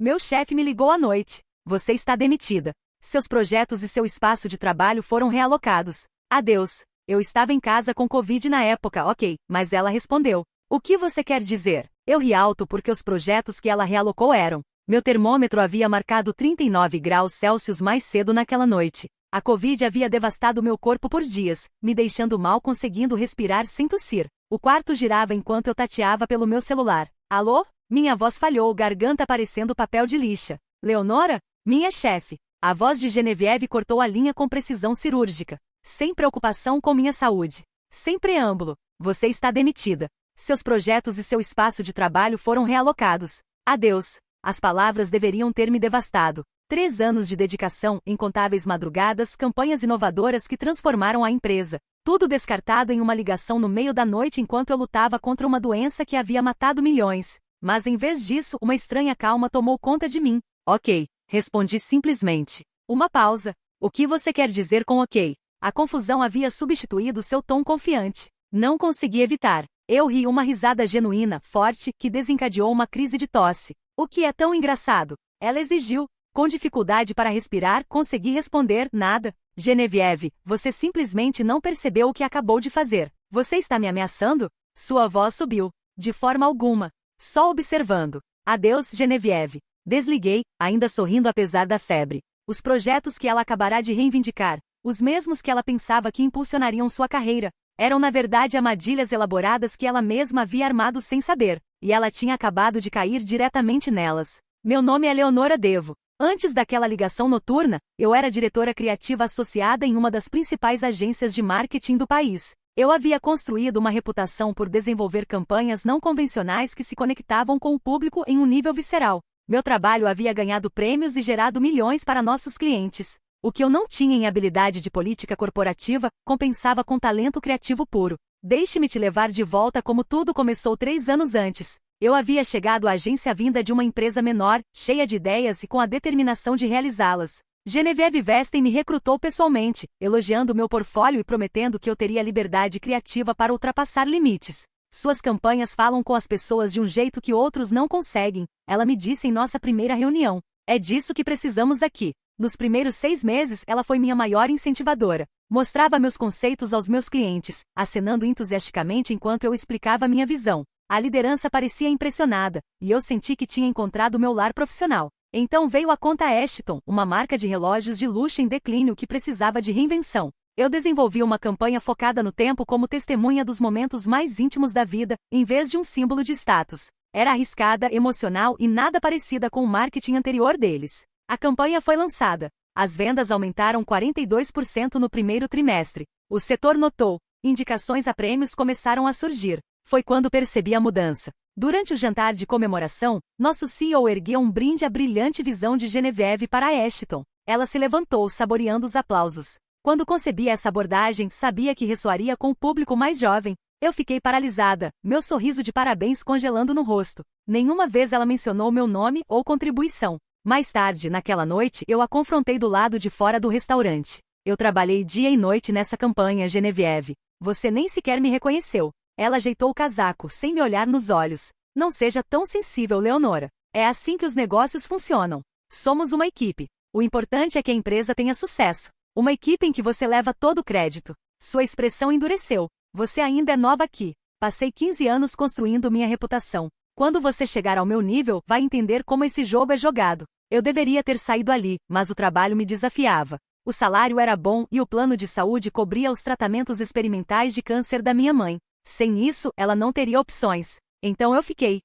Meu chefe me ligou à noite. Você está demitida. Seus projetos e seu espaço de trabalho foram realocados. Adeus. Eu estava em casa com Covid na época, ok, mas ela respondeu. O que você quer dizer? Eu ri alto porque os projetos que ela realocou eram. Meu termômetro havia marcado 39 graus Celsius mais cedo naquela noite. A Covid havia devastado meu corpo por dias, me deixando mal conseguindo respirar sem tossir. O quarto girava enquanto eu tateava pelo meu celular. Alô? Minha voz falhou, garganta parecendo papel de lixa. Leonora? Minha chefe. A voz de Genevieve cortou a linha com precisão cirúrgica. Sem preocupação com minha saúde. Sem preâmbulo. Você está demitida. Seus projetos e seu espaço de trabalho foram realocados. Adeus. As palavras deveriam ter me devastado. 3 anos de dedicação, incontáveis madrugadas, campanhas inovadoras que transformaram a empresa. Tudo descartado em uma ligação no meio da noite enquanto eu lutava contra uma doença que havia matado milhões. Mas em vez disso, uma estranha calma tomou conta de mim. Ok. Respondi simplesmente. Uma pausa. O que você quer dizer com ok? A confusão havia substituído seu tom confiante. Não consegui evitar. Eu ri uma risada genuína, forte, que desencadeou uma crise de tosse. O que é tão engraçado? Ela exigiu. Com dificuldade para respirar, consegui responder, nada. Genevieve, você simplesmente não percebeu o que acabou de fazer. Você está me ameaçando? Sua voz subiu. De forma alguma. Só observando. Adeus, Genevieve. Desliguei, ainda sorrindo apesar da febre. Os projetos que ela acabará de reivindicar, os mesmos que ela pensava que impulsionariam sua carreira, eram na verdade armadilhas elaboradas que ela mesma havia armado sem saber, e ela tinha acabado de cair diretamente nelas. Meu nome é Leonora Devo. Antes daquela ligação noturna, eu era diretora criativa associada em uma das principais agências de marketing do país. Eu havia construído uma reputação por desenvolver campanhas não convencionais que se conectavam com o público em um nível visceral. Meu trabalho havia ganhado prêmios e gerado milhões para nossos clientes. O que eu não tinha em habilidade de política corporativa, compensava com talento criativo puro. Deixe-me te levar de volta como tudo começou 3 anos antes. Eu havia chegado à agência vinda de uma empresa menor, cheia de ideias e com a determinação de realizá-las. Genevieve Westen me recrutou pessoalmente, elogiando meu portfólio e prometendo que eu teria liberdade criativa para ultrapassar limites. Suas campanhas falam com as pessoas de um jeito que outros não conseguem, ela me disse em nossa primeira reunião. É disso que precisamos aqui. Nos primeiros 6 meses, ela foi minha maior incentivadora. Mostrava meus conceitos aos meus clientes, acenando entusiasticamente enquanto eu explicava minha visão. A liderança parecia impressionada, e eu senti que tinha encontrado meu lar profissional. Então veio a conta Ashton, uma marca de relógios de luxo em declínio que precisava de reinvenção. Eu desenvolvi uma campanha focada no tempo como testemunha dos momentos mais íntimos da vida, em vez de um símbolo de status. Era arriscada, emocional e nada parecida com o marketing anterior deles. A campanha foi lançada. As vendas aumentaram 42% no primeiro trimestre. O setor notou. Indicações a prêmios começaram a surgir. Foi quando percebi a mudança. Durante o jantar de comemoração, nosso CEO ergueu um brinde à brilhante visão de Genevieve para Ashton. Ela se levantou, saboreando os aplausos. Quando concebi essa abordagem, sabia que ressoaria com o público mais jovem. Eu fiquei paralisada, meu sorriso de parabéns congelando no rosto. Nenhuma vez ela mencionou meu nome ou contribuição. Mais tarde, naquela noite, eu a confrontei do lado de fora do restaurante. Eu trabalhei dia e noite nessa campanha, Genevieve. Você nem sequer me reconheceu. Ela ajeitou o casaco, sem me olhar nos olhos. Não seja tão sensível, Leonora. É assim que os negócios funcionam. Somos uma equipe. O importante é que a empresa tenha sucesso. Uma equipe em que você leva todo o crédito. Sua expressão endureceu. Você ainda é nova aqui. Passei 15 anos construindo minha reputação. Quando você chegar ao meu nível, vai entender como esse jogo é jogado. Eu deveria ter saído ali, mas o trabalho me desafiava. O salário era bom e o plano de saúde cobria os tratamentos experimentais de câncer da minha mãe. Sem isso, ela não teria opções. Então eu fiquei.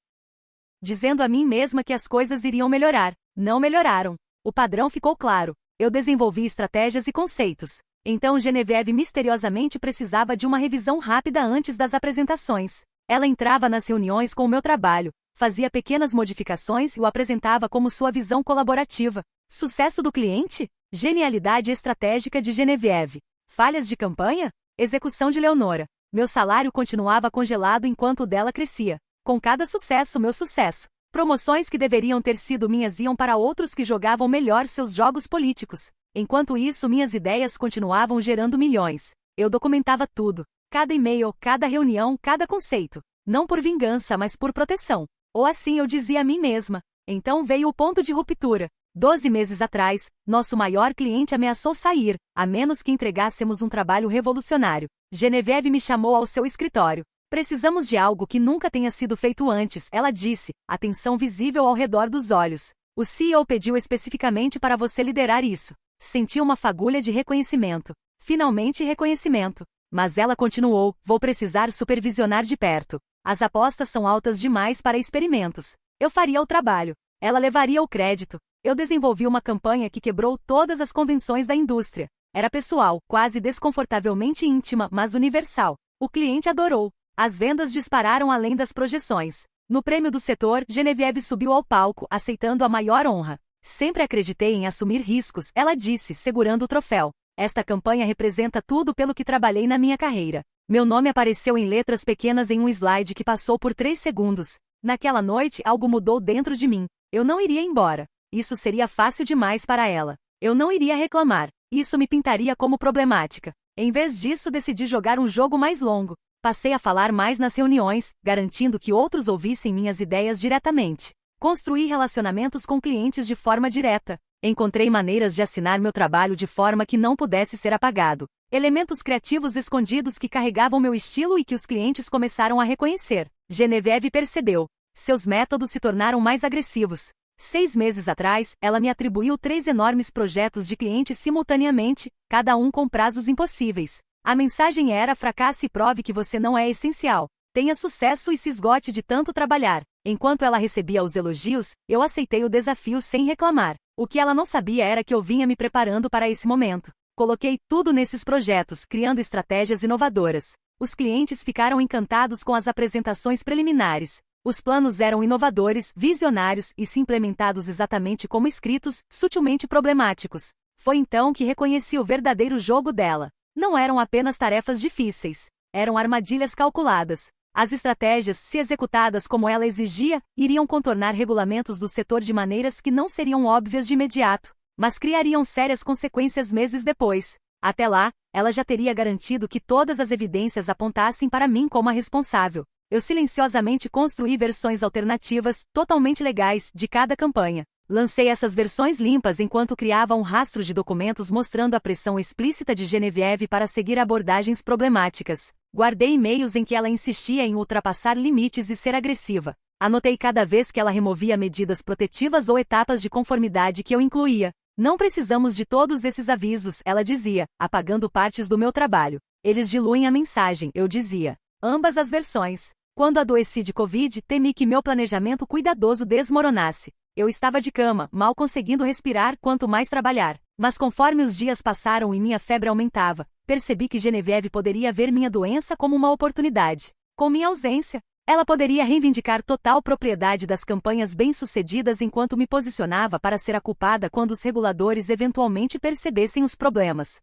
Dizendo a mim mesma que as coisas iriam melhorar. Não melhoraram. O padrão ficou claro. Eu desenvolvi estratégias e conceitos. Então Genevieve misteriosamente precisava de uma revisão rápida antes das apresentações. Ela entrava nas reuniões com o meu trabalho, fazia pequenas modificações e o apresentava como sua visão colaborativa. Sucesso do cliente? Genialidade estratégica de Genevieve. Falhas de campanha? Execução de Leonora. Meu salário continuava congelado enquanto o dela crescia. Com cada sucesso, meu sucesso. Promoções que deveriam ter sido minhas iam para outros que jogavam melhor seus jogos políticos. Enquanto isso, minhas ideias continuavam gerando milhões. Eu documentava tudo. Cada e-mail, cada reunião, cada conceito. Não por vingança, mas por proteção. Ou assim eu dizia a mim mesma. Então veio o ponto de ruptura. 12 meses atrás, nosso maior cliente ameaçou sair, a menos que entregássemos um trabalho revolucionário. Genevieve me chamou ao seu escritório. Precisamos de algo que nunca tenha sido feito antes, ela disse, atenção visível ao redor dos olhos. O CEO pediu especificamente para você liderar isso. Senti uma fagulha de reconhecimento. Finalmente reconhecimento. Mas ela continuou, vou precisar supervisionar de perto. As apostas são altas demais para experimentos. Eu faria o trabalho. Ela levaria o crédito. Eu desenvolvi uma campanha que quebrou todas as convenções da indústria. Era pessoal, quase desconfortavelmente íntima, mas universal. O cliente adorou. As vendas dispararam além das projeções. No prêmio do setor, Genevieve subiu ao palco, aceitando a maior honra. Sempre acreditei em assumir riscos, ela disse, segurando o troféu. Esta campanha representa tudo pelo que trabalhei na minha carreira. Meu nome apareceu em letras pequenas em um slide que passou por 3 segundos. Naquela noite, algo mudou dentro de mim. Eu não iria embora. Isso seria fácil demais para ela. Eu não iria reclamar. Isso me pintaria como problemática. Em vez disso, decidi jogar um jogo mais longo. Passei a falar mais nas reuniões, garantindo que outros ouvissem minhas ideias diretamente. Construí relacionamentos com clientes de forma direta. Encontrei maneiras de assinar meu trabalho de forma que não pudesse ser apagado. Elementos criativos escondidos que carregavam meu estilo e que os clientes começaram a reconhecer. Genevieve percebeu. Seus métodos se tornaram mais agressivos. 6 meses atrás, ela me atribuiu 3 enormes projetos de clientes simultaneamente, cada um com prazos impossíveis. A mensagem era: fracasse e prove que você não é essencial. Tenha sucesso e se esgote de tanto trabalhar. Enquanto ela recebia os elogios, eu aceitei o desafio sem reclamar. O que ela não sabia era que eu vinha me preparando para esse momento. Coloquei tudo nesses projetos, criando estratégias inovadoras. Os clientes ficaram encantados com as apresentações preliminares. Os planos eram inovadores, visionários e, se implementados exatamente como escritos, sutilmente problemáticos. Foi então que reconheci o verdadeiro jogo dela. Não eram apenas tarefas difíceis. Eram armadilhas calculadas. As estratégias, se executadas como ela exigia, iriam contornar regulamentos do setor de maneiras que não seriam óbvias de imediato, mas criariam sérias consequências meses depois. Até lá, ela já teria garantido que todas as evidências apontassem para mim como a responsável. Eu silenciosamente construí versões alternativas, totalmente legais, de cada campanha. Lancei essas versões limpas enquanto criava um rastro de documentos mostrando a pressão explícita de Genevieve para seguir abordagens problemáticas. Guardei e-mails em que ela insistia em ultrapassar limites e ser agressiva. Anotei cada vez que ela removia medidas protetivas ou etapas de conformidade que eu incluía. Não precisamos de todos esses avisos, ela dizia, apagando partes do meu trabalho. Eles diluem a mensagem, eu dizia. Ambas as versões. Quando adoeci de Covid, temi que meu planejamento cuidadoso desmoronasse. Eu estava de cama, mal conseguindo respirar quanto mais trabalhar. Mas conforme os dias passaram e minha febre aumentava, percebi que Genevieve poderia ver minha doença como uma oportunidade. Com minha ausência, ela poderia reivindicar total propriedade das campanhas bem-sucedidas enquanto me posicionava para ser a culpada quando os reguladores eventualmente percebessem os problemas.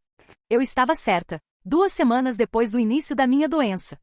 Eu estava certa. 2 semanas depois do início da minha doença,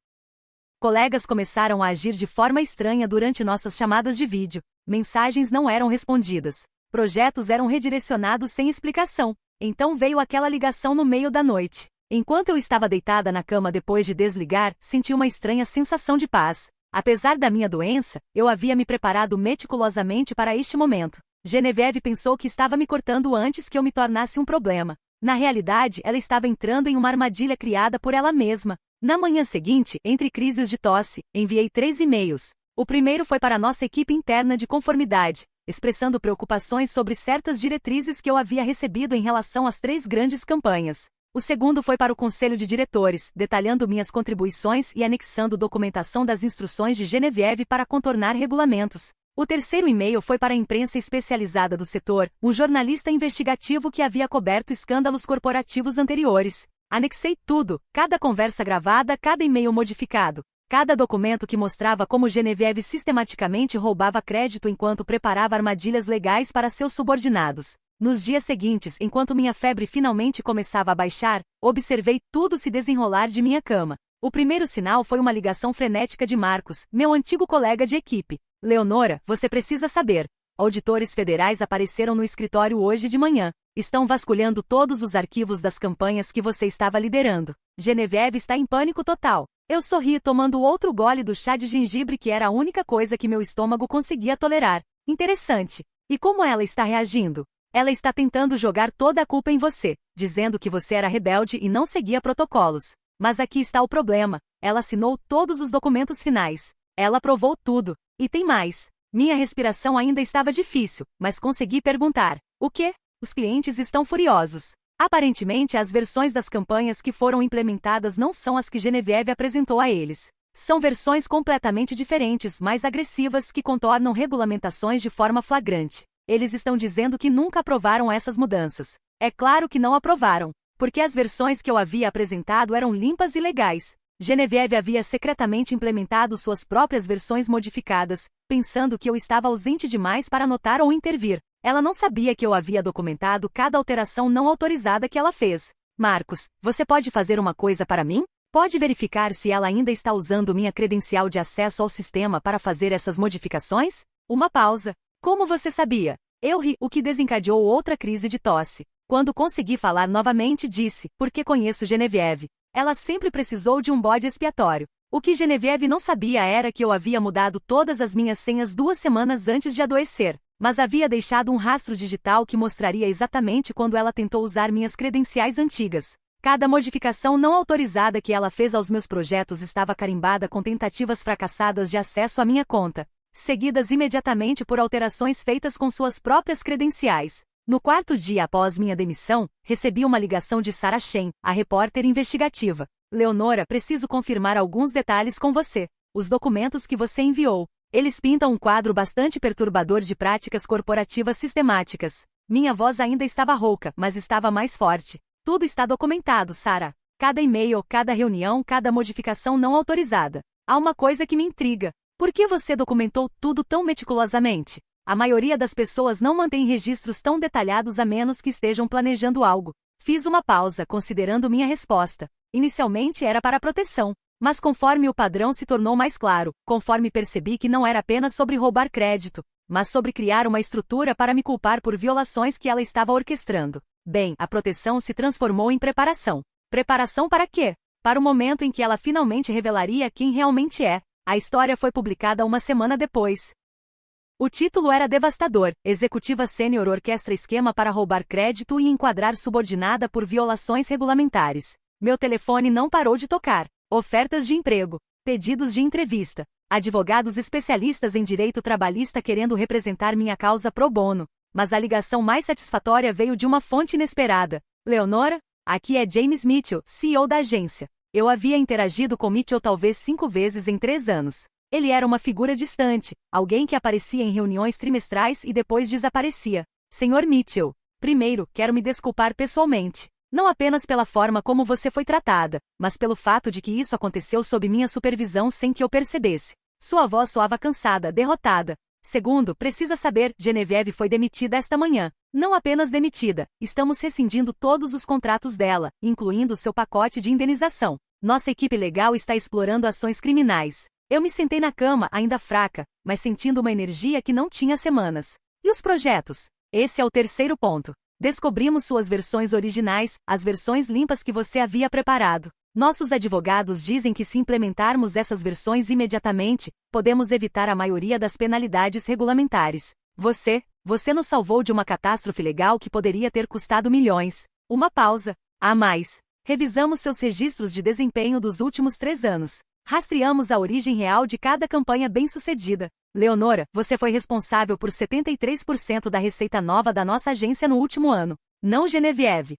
colegas começaram a agir de forma estranha durante nossas chamadas de vídeo. Mensagens não eram respondidas. Projetos eram redirecionados sem explicação. Então veio aquela ligação no meio da noite. Enquanto eu estava deitada na cama depois de desligar, senti uma estranha sensação de paz. Apesar da minha doença, eu havia me preparado meticulosamente para este momento. Genevieve pensou que estava me cortando antes que eu me tornasse um problema. Na realidade, ela estava entrando em uma armadilha criada por ela mesma. Na manhã seguinte, entre crises de tosse, enviei 3 e-mails. O primeiro foi para nossa equipe interna de conformidade, expressando preocupações sobre certas diretrizes que eu havia recebido em relação às 3 grandes campanhas. O segundo foi para o conselho de diretores, detalhando minhas contribuições e anexando documentação das instruções de Genevieve para contornar regulamentos. O terceiro e-mail foi para a imprensa especializada do setor, um jornalista investigativo que havia coberto escândalos corporativos anteriores. Anexei tudo, cada conversa gravada, cada e-mail modificado, cada documento que mostrava como Genevieve sistematicamente roubava crédito enquanto preparava armadilhas legais para seus subordinados. Nos dias seguintes, enquanto minha febre finalmente começava a baixar, observei tudo se desenrolar de minha cama. O primeiro sinal foi uma ligação frenética de Marcos, meu antigo colega de equipe. Leonora, você precisa saber. Auditores federais apareceram no escritório hoje de manhã. Estão vasculhando todos os arquivos das campanhas que você estava liderando. Genevieve está em pânico total. Eu sorri tomando outro gole do chá de gengibre que era a única coisa que meu estômago conseguia tolerar. Interessante. E como ela está reagindo? Ela está tentando jogar toda a culpa em você, dizendo que você era rebelde e não seguia protocolos. Mas aqui está o problema. Ela assinou todos os documentos finais. Ela aprovou tudo. E tem mais. Minha respiração ainda estava difícil, mas consegui perguntar: o quê? Os clientes estão furiosos. Aparentemente, as versões das campanhas que foram implementadas não são as que Genevieve apresentou a eles. São versões completamente diferentes, mais agressivas, que contornam regulamentações de forma flagrante. Eles estão dizendo que nunca aprovaram essas mudanças. É claro que não aprovaram, porque as versões que eu havia apresentado eram limpas e legais. Genevieve havia secretamente implementado suas próprias versões modificadas, pensando que eu estava ausente demais para notar ou intervir. Ela não sabia que eu havia documentado cada alteração não autorizada que ela fez. Marcos, você pode fazer uma coisa para mim? Pode verificar se ela ainda está usando minha credencial de acesso ao sistema para fazer essas modificações? Uma pausa. Como você sabia? Eu ri, o que desencadeou outra crise de tosse. Quando consegui falar novamente, disse: porque conheço Genevieve. Ela sempre precisou de um bode expiatório. O que Genevieve não sabia era que eu havia mudado todas as minhas senhas 2 semanas antes de adoecer, mas havia deixado um rastro digital que mostraria exatamente quando ela tentou usar minhas credenciais antigas. Cada modificação não autorizada que ela fez aos meus projetos estava carimbada com tentativas fracassadas de acesso à minha conta, seguidas imediatamente por alterações feitas com suas próprias credenciais. No 4º dia após minha demissão, recebi uma ligação de Sarah Shen, a repórter investigativa. Leonora, preciso confirmar alguns detalhes com você. Os documentos que você enviou. Eles pintam um quadro bastante perturbador de práticas corporativas sistemáticas. Minha voz ainda estava rouca, mas estava mais forte. Tudo está documentado, Sarah. Cada e-mail, cada reunião, cada modificação não autorizada. Há uma coisa que me intriga. Por que você documentou tudo tão meticulosamente? A maioria das pessoas não mantém registros tão detalhados a menos que estejam planejando algo. Fiz uma pausa, considerando minha resposta. Inicialmente era para proteção, mas conforme o padrão se tornou mais claro, conforme percebi que não era apenas sobre roubar crédito, mas sobre criar uma estrutura para me culpar por violações que ela estava orquestrando. Bem, a proteção se transformou em preparação. Preparação para quê? Para o momento em que ela finalmente revelaria quem realmente é. A história foi publicada uma semana depois. O título era devastador: Executiva Sênior orquestra esquema para roubar crédito e enquadrar subordinada por violações regulamentares. Meu telefone não parou de tocar. Ofertas de emprego, pedidos de entrevista, advogados especialistas em direito trabalhista querendo representar minha causa pro bono. Mas a ligação mais satisfatória veio de uma fonte inesperada. Leonora? Aqui é James Mitchell, CEO da agência. Eu havia interagido com Mitchell talvez 5 vezes em 3 anos. Ele era uma figura distante, alguém que aparecia em reuniões trimestrais e depois desaparecia. Senhor Mitchell, primeiro, quero me desculpar pessoalmente. Não apenas pela forma como você foi tratada, mas pelo fato de que isso aconteceu sob minha supervisão sem que eu percebesse. Sua voz soava cansada, derrotada. Segundo, precisa saber, Genevieve foi demitida esta manhã. Não apenas demitida, estamos rescindindo todos os contratos dela, incluindo seu pacote de indenização. Nossa equipe legal está explorando ações criminais. Eu me sentei na cama, ainda fraca, mas sentindo uma energia que não tinha semanas. E os projetos? Esse é o terceiro ponto. Descobrimos suas versões originais, as versões limpas que você havia preparado. Nossos advogados dizem que se implementarmos essas versões imediatamente, podemos evitar a maioria das penalidades regulamentares. Você nos salvou de uma catástrofe legal que poderia ter custado milhões. Uma pausa. Há mais. Revisamos seus registros de desempenho dos últimos 3 anos. Rastreamos a origem real de cada campanha bem-sucedida. Leonora, você foi responsável por 73% da receita nova da nossa agência no último ano. Não Genevieve.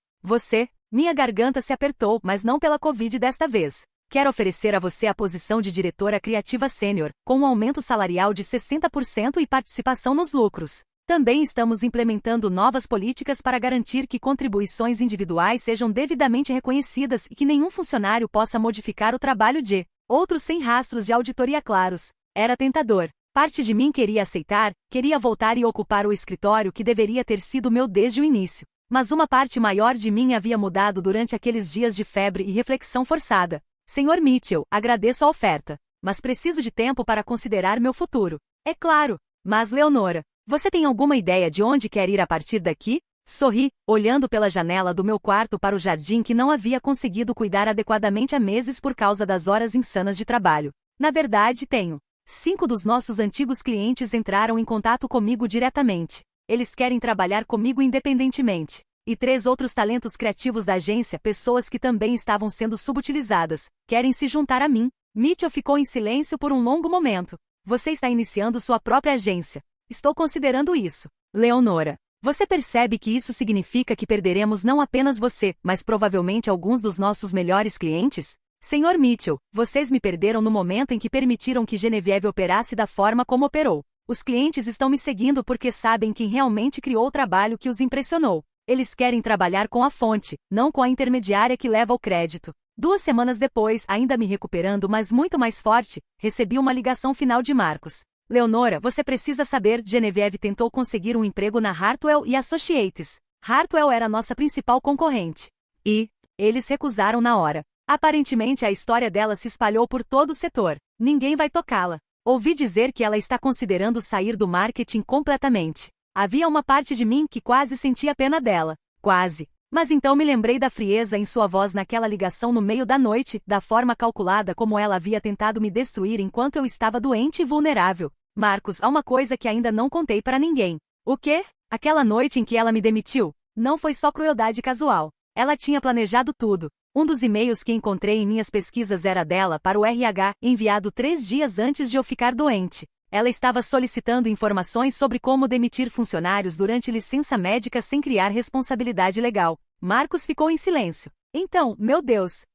Minha garganta se apertou, mas não pela Covid desta vez. Quero oferecer a você a posição de diretora criativa sênior, com um aumento salarial de 60% e participação nos lucros. Também estamos implementando novas políticas para garantir que contribuições individuais sejam devidamente reconhecidas e que nenhum funcionário possa modificar o trabalho de outros sem rastros de auditoria claros. Era tentador. Parte de mim queria aceitar, queria voltar e ocupar o escritório que deveria ter sido meu desde o início. Mas uma parte maior de mim havia mudado durante aqueles dias de febre e reflexão forçada. Senhor Mitchell, agradeço a oferta, mas preciso de tempo para considerar meu futuro. É claro. Mas Leonora, você tem alguma ideia de onde quer ir a partir daqui? Sorri, olhando pela janela do meu quarto para o jardim que não havia conseguido cuidar adequadamente há meses por causa das horas insanas de trabalho. Na verdade, tenho. 5 dos nossos antigos clientes entraram em contato comigo diretamente. Eles querem trabalhar comigo independentemente. E 3 outros talentos criativos da agência, pessoas que também estavam sendo subutilizadas, querem se juntar a mim. Mitchell ficou em silêncio por um longo momento. Você está iniciando sua própria agência. Estou considerando isso. Leonora. Você percebe que isso significa que perderemos não apenas você, mas provavelmente alguns dos nossos melhores clientes? Senhor Mitchell, vocês me perderam no momento em que permitiram que Genevieve operasse da forma como operou. Os clientes estão me seguindo porque sabem quem realmente criou o trabalho que os impressionou. Eles querem trabalhar com a fonte, não com a intermediária que leva o crédito. 2 semanas depois, ainda me recuperando, mas muito mais forte, recebi uma ligação final de Marcos. Leonora, você precisa saber, Genevieve tentou conseguir um emprego na Hartwell e Associates. Hartwell era nossa principal concorrente. E eles recusaram na hora. Aparentemente a história dela se espalhou por todo o setor. Ninguém vai tocá-la. Ouvi dizer que ela está considerando sair do marketing completamente. Havia uma parte de mim que quase sentia pena dela. Quase. Mas então me lembrei da frieza em sua voz naquela ligação no meio da noite, da forma calculada como ela havia tentado me destruir enquanto eu estava doente e vulnerável. Marcos, há uma coisa que ainda não contei para ninguém. O quê? Aquela noite em que ela me demitiu? Não foi só crueldade casual. Ela tinha planejado tudo. Um dos e-mails que encontrei em minhas pesquisas era dela para o RH, enviado 3 dias antes de eu ficar doente. Ela estava solicitando informações sobre como demitir funcionários durante licença médica sem criar responsabilidade legal. Marcos ficou em silêncio. Então, meu Deus.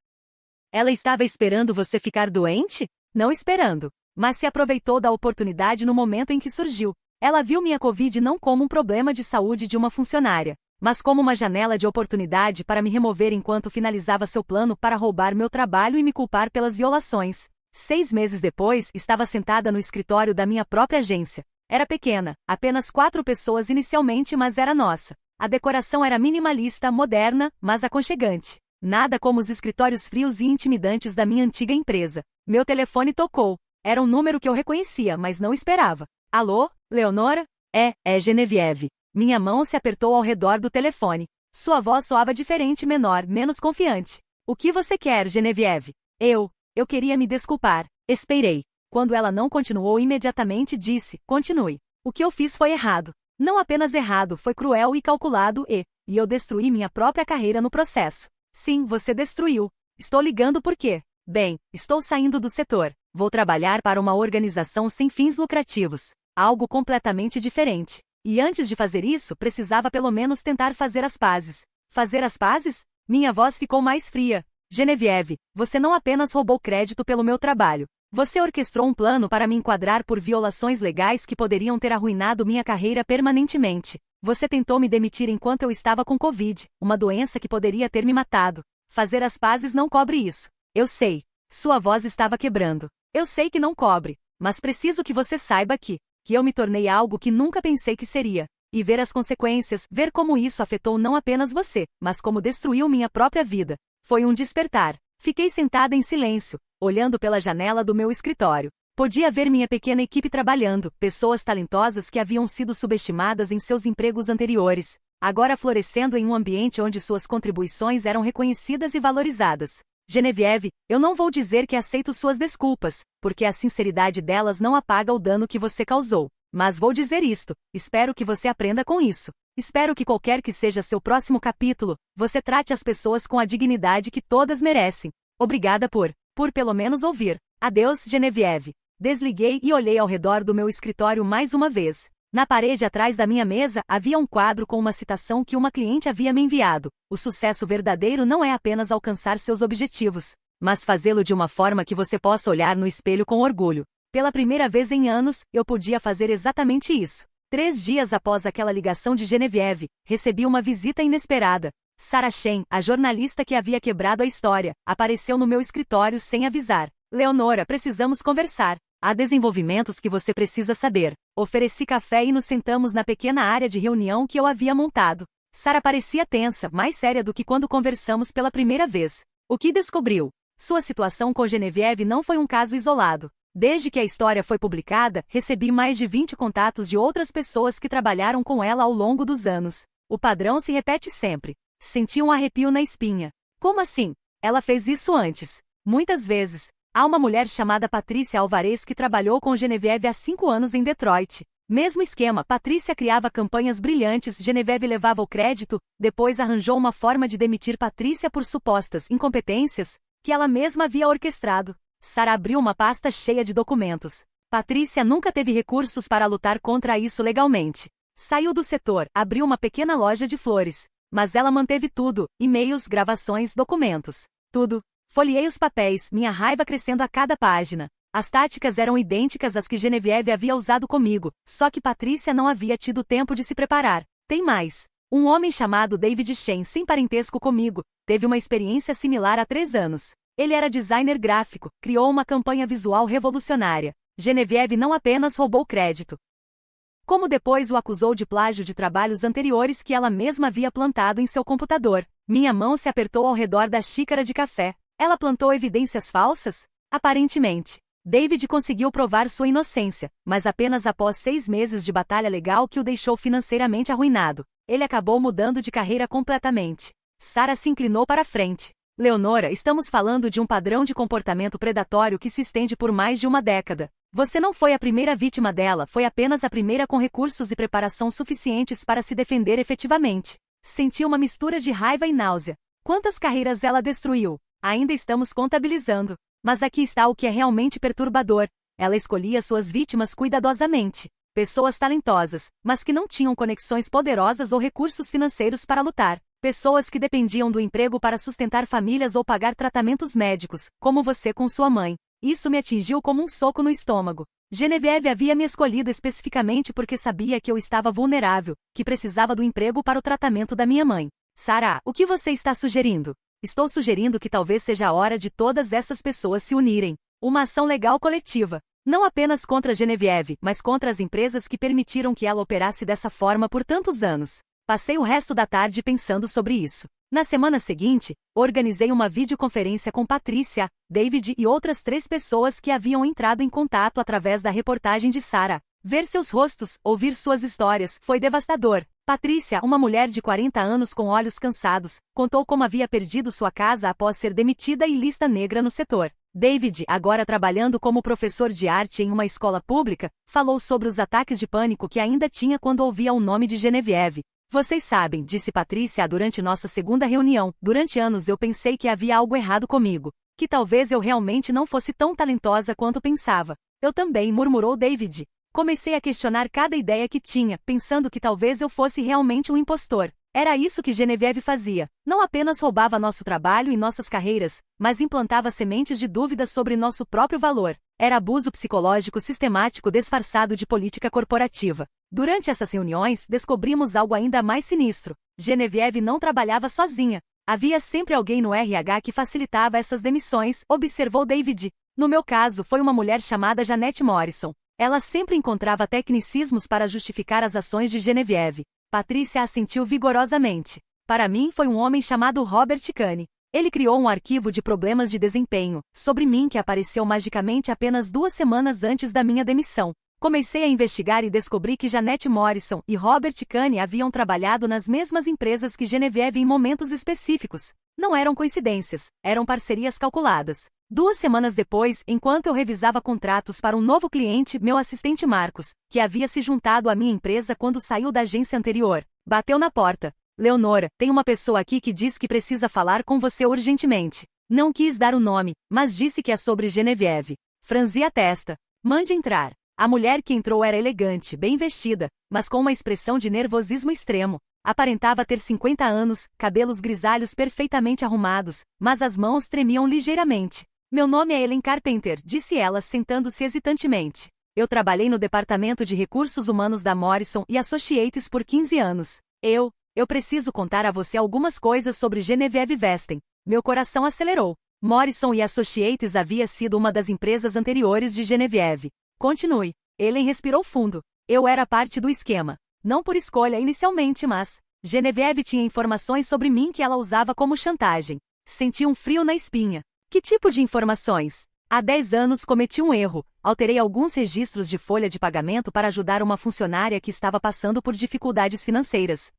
Ela estava esperando você ficar doente? Não esperando. Mas se aproveitou da oportunidade no momento em que surgiu. Ela viu minha Covid não como um problema de saúde de uma funcionária, mas como uma janela de oportunidade para me remover enquanto finalizava seu plano para roubar meu trabalho e me culpar pelas violações. 6 meses depois, estava sentada no escritório da minha própria agência. Era pequena, apenas 4 pessoas inicialmente, mas era nossa. A decoração era minimalista, moderna, mas aconchegante. Nada como os escritórios frios e intimidantes da minha antiga empresa. Meu telefone tocou. Era um número que eu reconhecia, mas não esperava. Alô, Leonora? É Genevieve. Minha mão se apertou ao redor do telefone. Sua voz soava diferente, menor, menos confiante. O que você quer, Genevieve? Eu queria me desculpar. Esperei. Quando ela não continuou imediatamente, disse, continue. O que eu fiz foi errado. Não apenas errado, foi cruel e calculado e eu destruí minha própria carreira no processo. Sim, você destruiu. Estou ligando por quê? Bem, estou saindo do setor. Vou trabalhar para uma organização sem fins lucrativos. Algo completamente diferente. E antes de fazer isso, precisava pelo menos tentar fazer as pazes. Fazer as pazes? Minha voz ficou mais fria. Genevieve, você não apenas roubou crédito pelo meu trabalho. Você orquestrou um plano para me enquadrar por violações legais que poderiam ter arruinado minha carreira permanentemente. Você tentou me demitir enquanto eu estava com Covid, uma doença que poderia ter me matado. Fazer as pazes não cobre isso. Eu sei. Sua voz estava quebrando. Eu sei que não cobre, mas preciso que você saiba que eu me tornei algo que nunca pensei que seria. E ver as consequências, ver como isso afetou não apenas você, mas como destruiu minha própria vida. Foi um despertar. Fiquei sentada em silêncio, olhando pela janela do meu escritório. Podia ver minha pequena equipe trabalhando, pessoas talentosas que haviam sido subestimadas em seus empregos anteriores, agora florescendo em um ambiente onde suas contribuições eram reconhecidas e valorizadas. Genevieve, eu não vou dizer que aceito suas desculpas, porque a sinceridade delas não apaga o dano que você causou. Mas vou dizer isto, espero que você aprenda com isso. Espero que qualquer que seja seu próximo capítulo, você trate as pessoas com a dignidade que todas merecem. Obrigada por pelo menos ouvir. Adeus, Genevieve. Desliguei e olhei ao redor do meu escritório mais uma vez. Na parede atrás da minha mesa havia um quadro com uma citação que uma cliente havia me enviado. O sucesso verdadeiro não é apenas alcançar seus objetivos, mas fazê-lo de uma forma que você possa olhar no espelho com orgulho. Pela primeira vez em anos, eu podia fazer exatamente isso. 3 dias após aquela ligação de Genevieve, recebi uma visita inesperada. Sarah Shen, a jornalista que havia quebrado a história, apareceu no meu escritório sem avisar. Leonora, precisamos conversar. Há desenvolvimentos que você precisa saber. Ofereci café e nos sentamos na pequena área de reunião que eu havia montado. Sarah parecia tensa, mais séria do que quando conversamos pela primeira vez. O que descobriu? Sua situação com Genevieve não foi um caso isolado. Desde que a história foi publicada, recebi mais de 20 contatos de outras pessoas que trabalharam com ela ao longo dos anos. O padrão se repete sempre. Senti um arrepio na espinha. Como assim? Ela fez isso antes. Muitas vezes. Há uma mulher chamada Patrícia Alvarez que trabalhou com Genevieve há 5 anos em Detroit. Mesmo esquema, Patrícia criava campanhas brilhantes, Genevieve levava o crédito, depois arranjou uma forma de demitir Patrícia por supostas incompetências que ela mesma havia orquestrado. Sarah abriu uma pasta cheia de documentos. Patrícia nunca teve recursos para lutar contra isso legalmente. Saiu do setor, abriu uma pequena loja de flores. Mas ela manteve tudo, e-mails, gravações, documentos. Tudo. Folheei os papéis, minha raiva crescendo a cada página. As táticas eram idênticas às que Genevieve havia usado comigo, só que Patrícia não havia tido tempo de se preparar. Tem mais. Um homem chamado David Shen, sem parentesco comigo, teve uma experiência similar há 3 anos. Ele era designer gráfico, criou uma campanha visual revolucionária. Genevieve não apenas roubou crédito, como depois o acusou de plágio de trabalhos anteriores que ela mesma havia plantado em seu computador. Minha mão se apertou ao redor da xícara de café. Ela plantou evidências falsas? Aparentemente. David conseguiu provar sua inocência, mas apenas após 6 meses de batalha legal que o deixou financeiramente arruinado. Ele acabou mudando de carreira completamente. Sarah se inclinou para a frente. Leonora, estamos falando de um padrão de comportamento predatório que se estende por mais de uma década. Você não foi a primeira vítima dela, foi apenas a primeira com recursos e preparação suficientes para se defender efetivamente. Senti uma mistura de raiva e náusea. Quantas carreiras ela destruiu? Ainda estamos contabilizando. Mas aqui está o que é realmente perturbador. Ela escolhia suas vítimas cuidadosamente. Pessoas talentosas, mas que não tinham conexões poderosas ou recursos financeiros para lutar. Pessoas que dependiam do emprego para sustentar famílias ou pagar tratamentos médicos, como você com sua mãe. Isso me atingiu como um soco no estômago. Genevieve havia me escolhido especificamente porque sabia que eu estava vulnerável, que precisava do emprego para o tratamento da minha mãe. Sarah, o que você está sugerindo? Estou sugerindo que talvez seja a hora de todas essas pessoas se unirem. Uma ação legal coletiva. Não apenas contra Genevieve, mas contra as empresas que permitiram que ela operasse dessa forma por tantos anos. Passei o resto da tarde pensando sobre isso. Na semana seguinte, organizei uma videoconferência com Patrícia, David e outras 3 pessoas que haviam entrado em contato através da reportagem de Sarah. Ver seus rostos, ouvir suas histórias, foi devastador. Patrícia, uma mulher de 40 anos com olhos cansados, contou como havia perdido sua casa após ser demitida e lista negra no setor. David, agora trabalhando como professor de arte em uma escola pública, falou sobre os ataques de pânico que ainda tinha quando ouvia o nome de Genevieve. Vocês sabem, disse Patrícia durante nossa segunda reunião, durante anos eu pensei que havia algo errado comigo, que talvez eu realmente não fosse tão talentosa quanto pensava. Eu também, murmurou David. Comecei a questionar cada ideia que tinha, pensando que talvez eu fosse realmente um impostor. Era isso que Genevieve fazia. Não apenas roubava nosso trabalho e nossas carreiras, mas implantava sementes de dúvidas sobre nosso próprio valor. Era abuso psicológico sistemático disfarçado de política corporativa. Durante essas reuniões, descobrimos algo ainda mais sinistro. Genevieve não trabalhava sozinha. Havia sempre alguém no RH que facilitava essas demissões, observou David. No meu caso, foi uma mulher chamada Janete Morrison. Ela sempre encontrava tecnicismos para justificar as ações de Genevieve. Patrícia assentiu vigorosamente. Para mim foi um homem chamado Robert Kane. Ele criou um arquivo de problemas de desempenho sobre mim que apareceu magicamente apenas 2 semanas antes da minha demissão. Comecei a investigar e descobri que Janete Morrison e Robert Kane haviam trabalhado nas mesmas empresas que Genevieve em momentos específicos. Não eram coincidências, eram parcerias calculadas. 2 semanas depois, enquanto eu revisava contratos para um novo cliente, meu assistente Marcos, que havia se juntado à minha empresa quando saiu da agência anterior, bateu na porta. Leonora, tem uma pessoa aqui que diz que precisa falar com você urgentemente. Não quis dar o nome, mas disse que é sobre Genevieve. Franzi a testa. Mande entrar. A mulher que entrou era elegante, bem vestida, mas com uma expressão de nervosismo extremo. Aparentava ter 50 anos, cabelos grisalhos perfeitamente arrumados, mas as mãos tremiam ligeiramente. Meu nome é Ellen Carpenter, disse ela sentando-se hesitantemente. Eu trabalhei no departamento de recursos humanos da Morrison e Associates por 15 anos. Eu preciso contar a você algumas coisas sobre Genevieve Westen. Meu coração acelerou. Morrison e Associates havia sido uma das empresas anteriores de Genevieve. Continue. Ellen respirou fundo. Eu era parte do esquema. Não por escolha inicialmente, mas Genevieve tinha informações sobre mim que ela usava como chantagem. Senti um frio na espinha. Que tipo de informações? Há 10 anos cometi um erro. Alterei alguns registros de folha de pagamento para ajudar uma funcionária que estava passando por dificuldades financeiras.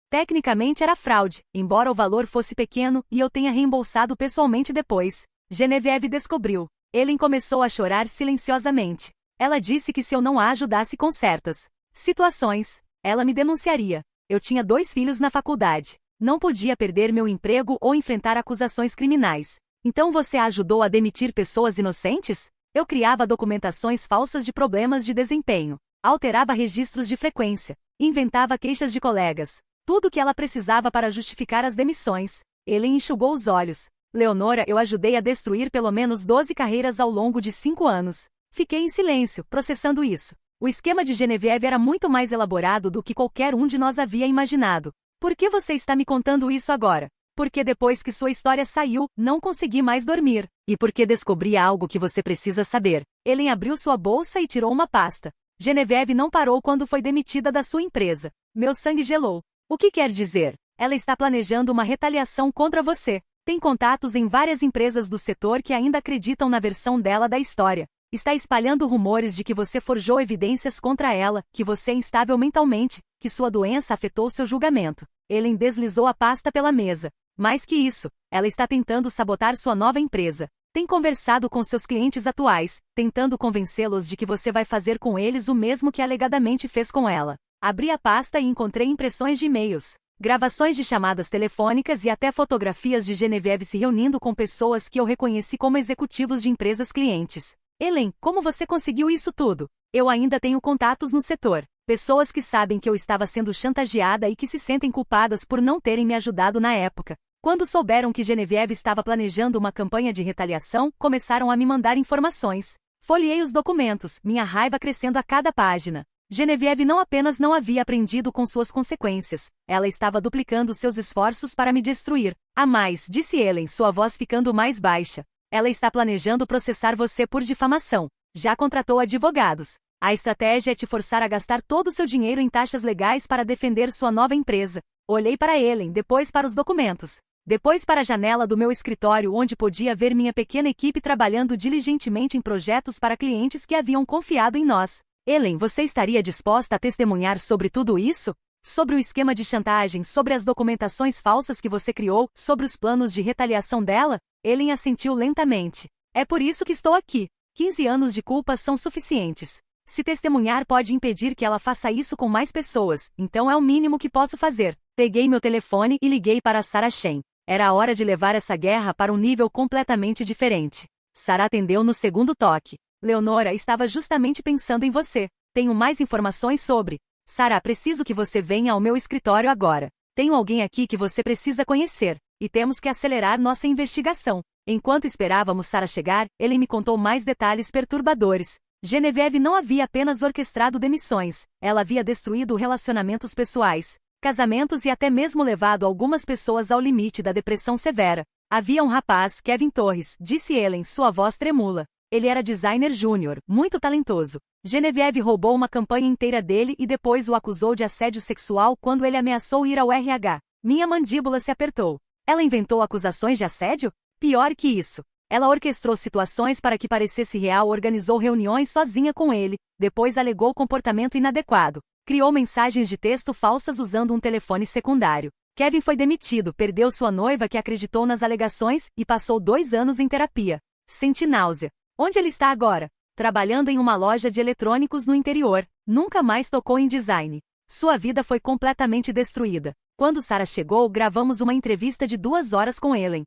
Tecnicamente era fraude, embora o valor fosse pequeno e eu tenha reembolsado pessoalmente depois. Genevieve descobriu. Ellen começou a chorar silenciosamente. Ela disse que se eu não a ajudasse com certas situações, ela me denunciaria. Eu tinha 2 filhos na faculdade. Não podia perder meu emprego ou enfrentar acusações criminais. Então você a ajudou a demitir pessoas inocentes? Eu criava documentações falsas de problemas de desempenho, alterava registros de frequência, inventava queixas de colegas. Tudo o que ela precisava para justificar as demissões. Ellen enxugou os olhos. Leonora, eu ajudei a destruir pelo menos 12 carreiras ao longo de 5 anos. Fiquei em silêncio, processando isso. O esquema de Genevieve era muito mais elaborado do que qualquer um de nós havia imaginado. Por que você está me contando isso agora? Porque depois que sua história saiu, não consegui mais dormir. E porque descobri algo que você precisa saber. Ellen abriu sua bolsa e tirou uma pasta. Genevieve não parou quando foi demitida da sua empresa. Meu sangue gelou. O que quer dizer? Ela está planejando uma retaliação contra você. Tem contatos em várias empresas do setor que ainda acreditam na versão dela da história. Está espalhando rumores de que você forjou evidências contra ela, que você é instável mentalmente, que sua doença afetou seu julgamento. Ellen deslizou a pasta pela mesa. Mais que isso, ela está tentando sabotar sua nova empresa. Tem conversado com seus clientes atuais, tentando convencê-los de que você vai fazer com eles o mesmo que alegadamente fez com ela. Abri a pasta e encontrei impressões de e-mails, gravações de chamadas telefônicas e até fotografias de Genevieve se reunindo com pessoas que eu reconheci como executivos de empresas clientes. Ellen, como você conseguiu isso tudo? Eu ainda tenho contatos no setor. Pessoas que sabem que eu estava sendo chantageada e que se sentem culpadas por não terem me ajudado na época. Quando souberam que Genevieve estava planejando uma campanha de retaliação, começaram a me mandar informações. Folheei os documentos, minha raiva crescendo a cada página. Genevieve não apenas não havia aprendido com suas consequências, ela estava duplicando seus esforços para me destruir. A mais, disse Ellen, sua voz ficando mais baixa. Ela está planejando processar você por difamação. Já contratou advogados. A estratégia é te forçar a gastar todo o seu dinheiro em taxas legais para defender sua nova empresa. Olhei para Ellen, depois para os documentos. Depois para a janela do meu escritório onde podia ver minha pequena equipe trabalhando diligentemente em projetos para clientes que haviam confiado em nós. Ellen, você estaria disposta a testemunhar sobre tudo isso? Sobre o esquema de chantagem, sobre as documentações falsas que você criou, sobre os planos de retaliação dela? Ellen assentiu lentamente. É por isso que estou aqui. 15 anos de culpa são suficientes. Se testemunhar pode impedir que ela faça isso com mais pessoas, então é o mínimo que posso fazer. Peguei meu telefone e liguei para Sarah Shen. Era a hora de levar essa guerra para um nível completamente diferente. Sarah atendeu no segundo toque. Leonora, estava justamente pensando em você. Tenho mais informações sobre. Sarah, preciso que você venha ao meu escritório agora. Tenho alguém aqui que você precisa conhecer. E temos que acelerar nossa investigação. Enquanto esperávamos Sarah chegar, ele me contou mais detalhes perturbadores. Genevieve não havia apenas orquestrado demissões, ela havia destruído relacionamentos pessoais, casamentos e até mesmo levado algumas pessoas ao limite da depressão severa. Havia um rapaz, Kevin Torres, disse Ellen, sua voz tremula. Ele era designer júnior, muito talentoso. Genevieve roubou uma campanha inteira dele e depois o acusou de assédio sexual quando ele ameaçou ir ao RH. Minha mandíbula se apertou. Ela inventou acusações de assédio? Pior que isso. Ela orquestrou situações para que parecesse real, organizou reuniões sozinha com ele, depois alegou comportamento inadequado, criou mensagens de texto falsas usando um telefone secundário. Kevin foi demitido, perdeu sua noiva que acreditou nas alegações e passou 2 anos em terapia. Senti náusea. Onde ele está agora? Trabalhando em uma loja de eletrônicos no interior. Nunca mais tocou em design. Sua vida foi completamente destruída. Quando Sarah chegou, gravamos uma entrevista de 2 horas com Ellen.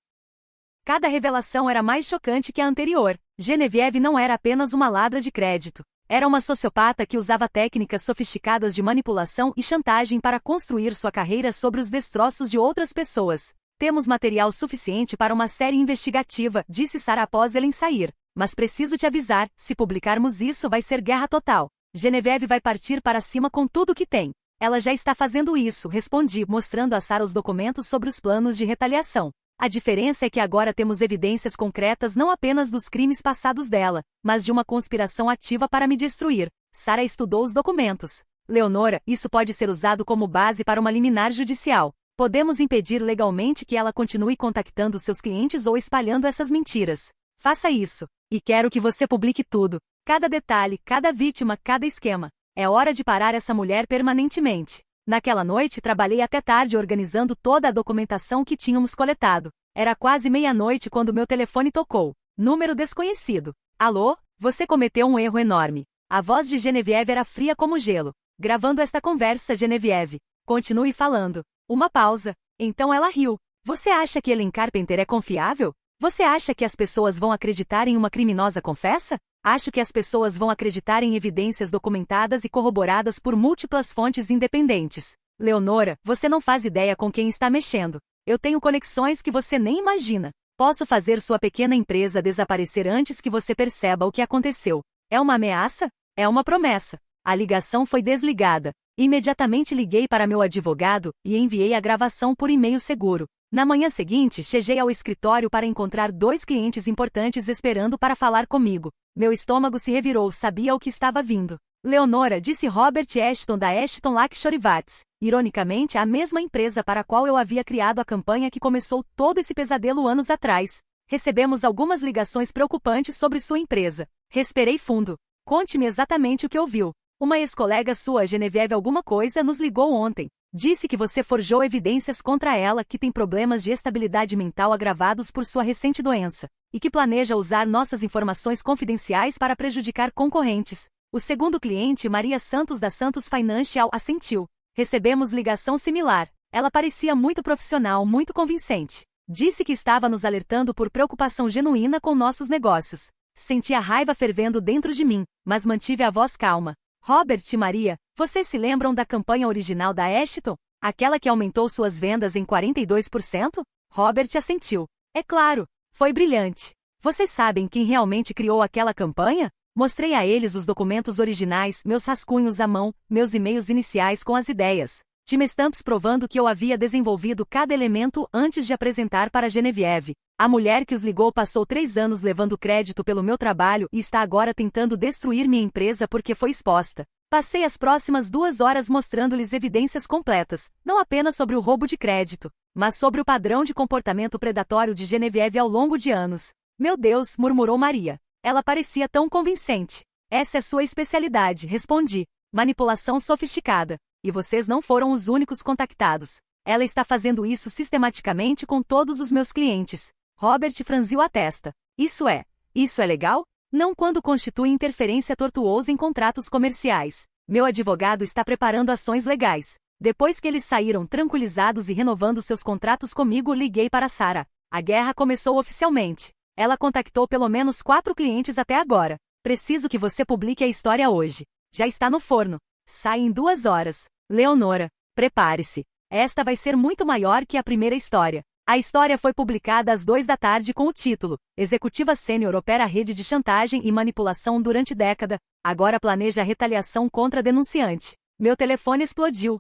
Cada revelação era mais chocante que a anterior. Genevieve não era apenas uma ladra de crédito. Era uma sociopata que usava técnicas sofisticadas de manipulação e chantagem para construir sua carreira sobre os destroços de outras pessoas. Temos material suficiente para uma série investigativa, disse Sarah após Ellen sair. Mas preciso te avisar, se publicarmos isso vai ser guerra total. Genevieve vai partir para cima com tudo que tem. Ela já está fazendo isso, respondi, mostrando a Sarah os documentos sobre os planos de retaliação. A diferença é que agora temos evidências concretas não apenas dos crimes passados dela, mas de uma conspiração ativa para me destruir. Sarah estudou os documentos. Leonora, isso pode ser usado como base para uma liminar judicial. Podemos impedir legalmente que ela continue contactando seus clientes ou espalhando essas mentiras. Faça isso. E quero que você publique tudo. Cada detalhe, cada vítima, cada esquema. É hora de parar essa mulher permanentemente. Naquela noite trabalhei até tarde organizando toda a documentação que tínhamos coletado. Era quase meia-noite quando meu telefone tocou. Número desconhecido. Alô? Você cometeu um erro enorme. A voz de Genevieve era fria como gelo. Gravando esta conversa, Genevieve. Continue falando. Uma pausa. Então ela riu. Você acha que Ellen Carpenter é confiável? Você acha que as pessoas vão acreditar em uma criminosa confessa? Acho que as pessoas vão acreditar em evidências documentadas e corroboradas por múltiplas fontes independentes. Leonora, você não faz ideia com quem está mexendo. Eu tenho conexões que você nem imagina. Posso fazer sua pequena empresa desaparecer antes que você perceba o que aconteceu. É uma ameaça? É uma promessa. A ligação foi desligada. Imediatamente liguei para meu advogado e enviei a gravação por e-mail seguro. Na manhã seguinte, cheguei ao escritório para encontrar 2 clientes importantes esperando para falar comigo. Meu estômago se revirou, sabia o que estava vindo. Leonora, disse Robert Ashton da Ashton Luxury Vats. Ironicamente, a mesma empresa para a qual eu havia criado a campanha que começou todo esse pesadelo anos atrás. Recebemos algumas ligações preocupantes sobre sua empresa. Respirei fundo. Conte-me exatamente o que ouviu. Uma ex-colega sua, Genevieve alguma coisa, nos ligou ontem. Disse que você forjou evidências contra ela, que tem problemas de estabilidade mental agravados por sua recente doença, e que planeja usar nossas informações confidenciais para prejudicar concorrentes. O segundo cliente, Maria Santos da Santos Financial, assentiu. Recebemos ligação similar. Ela parecia muito profissional, muito convincente. Disse que estava nos alertando por preocupação genuína com nossos negócios. Senti a raiva fervendo dentro de mim, mas mantive a voz calma. Robert e Maria, vocês se lembram da campanha original da Ashton? Aquela que aumentou suas vendas em 42%? Robert assentiu. É claro, foi brilhante. Vocês sabem quem realmente criou aquela campanha? Mostrei a eles os documentos originais, meus rascunhos à mão, meus e-mails iniciais com as ideias. Timestamps provando que eu havia desenvolvido cada elemento antes de apresentar para Genevieve. A mulher que os ligou passou 3 anos levando crédito pelo meu trabalho e está agora tentando destruir minha empresa porque foi exposta. Passei as próximas 2 horas mostrando-lhes evidências completas, não apenas sobre o roubo de crédito, mas sobre o padrão de comportamento predatório de Genevieve ao longo de anos. Meu Deus, murmurou Maria. Ela parecia tão convincente. Essa é sua especialidade, respondi. Manipulação sofisticada. E vocês não foram os únicos contactados. Ela está fazendo isso sistematicamente com todos os meus clientes. Robert franziu a testa. Isso é legal? Não quando constitui interferência tortuosa em contratos comerciais. Meu advogado está preparando ações legais. Depois que eles saíram tranquilizados e renovando seus contratos comigo, liguei para Sarah. A guerra começou oficialmente. Ela contactou pelo menos 4 clientes até agora. Preciso que você publique a história hoje. Já está no forno. Sai em 2 horas. Leonora, prepare-se. Esta vai ser muito maior que a primeira história. A história foi publicada às 2 da tarde com o título Executiva Sênior opera rede de chantagem e manipulação durante década. Agora planeja retaliação contra denunciante. Meu telefone explodiu.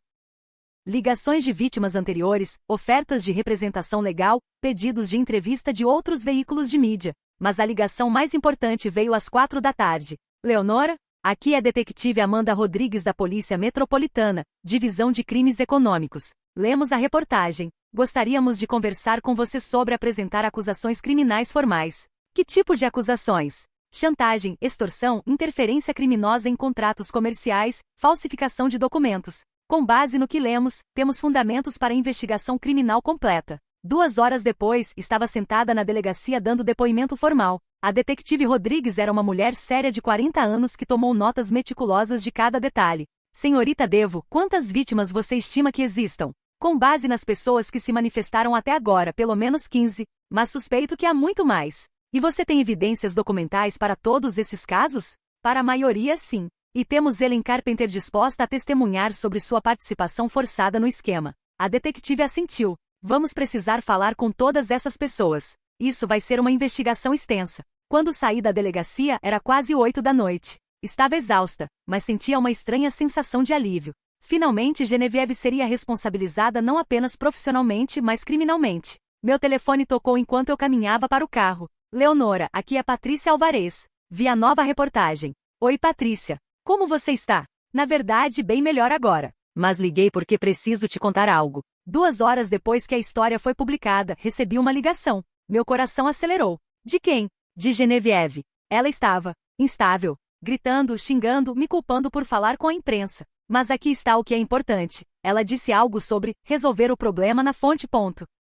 Ligações de vítimas anteriores, ofertas de representação legal, pedidos de entrevista de outros veículos de mídia. Mas a ligação mais importante veio às 4 da tarde. Leonora? Aqui é a detetive Amanda Rodrigues da Polícia Metropolitana, Divisão de Crimes Econômicos. Lemos a reportagem. Gostaríamos de conversar com você sobre apresentar acusações criminais formais. Que tipo de acusações? Chantagem, extorsão, interferência criminosa em contratos comerciais, falsificação de documentos. Com base no que lemos, temos fundamentos para investigação criminal completa. 2 horas depois, estava sentada na delegacia dando depoimento formal. A detetive Rodrigues era uma mulher séria de 40 anos que tomou notas meticulosas de cada detalhe. Senhorita Devo, quantas vítimas você estima que existam? Com base nas pessoas que se manifestaram até agora, pelo menos 15, mas suspeito que há muito mais. E você tem evidências documentais para todos esses casos? Para a maioria, sim. E temos Ellen Carpenter disposta a testemunhar sobre sua participação forçada no esquema. A detetive assentiu. Vamos precisar falar com todas essas pessoas. Isso vai ser uma investigação extensa. Quando saí da delegacia, era quase 8 da noite. Estava exausta, mas sentia uma estranha sensação de alívio. Finalmente, Genevieve seria responsabilizada não apenas profissionalmente, mas criminalmente. Meu telefone tocou enquanto eu caminhava para o carro. Leonora, aqui é Patrícia Alvarez. Vi a nova reportagem. Oi, Patrícia. Como você está? Na verdade, bem melhor agora. Mas liguei porque preciso te contar algo. 2 horas depois que a história foi publicada, recebi uma ligação. Meu coração acelerou. De quem? De Genevieve. Ela estava instável, gritando, xingando, me culpando por falar com a imprensa. Mas aqui está o que é importante. Ela disse algo sobre resolver o problema na fonte.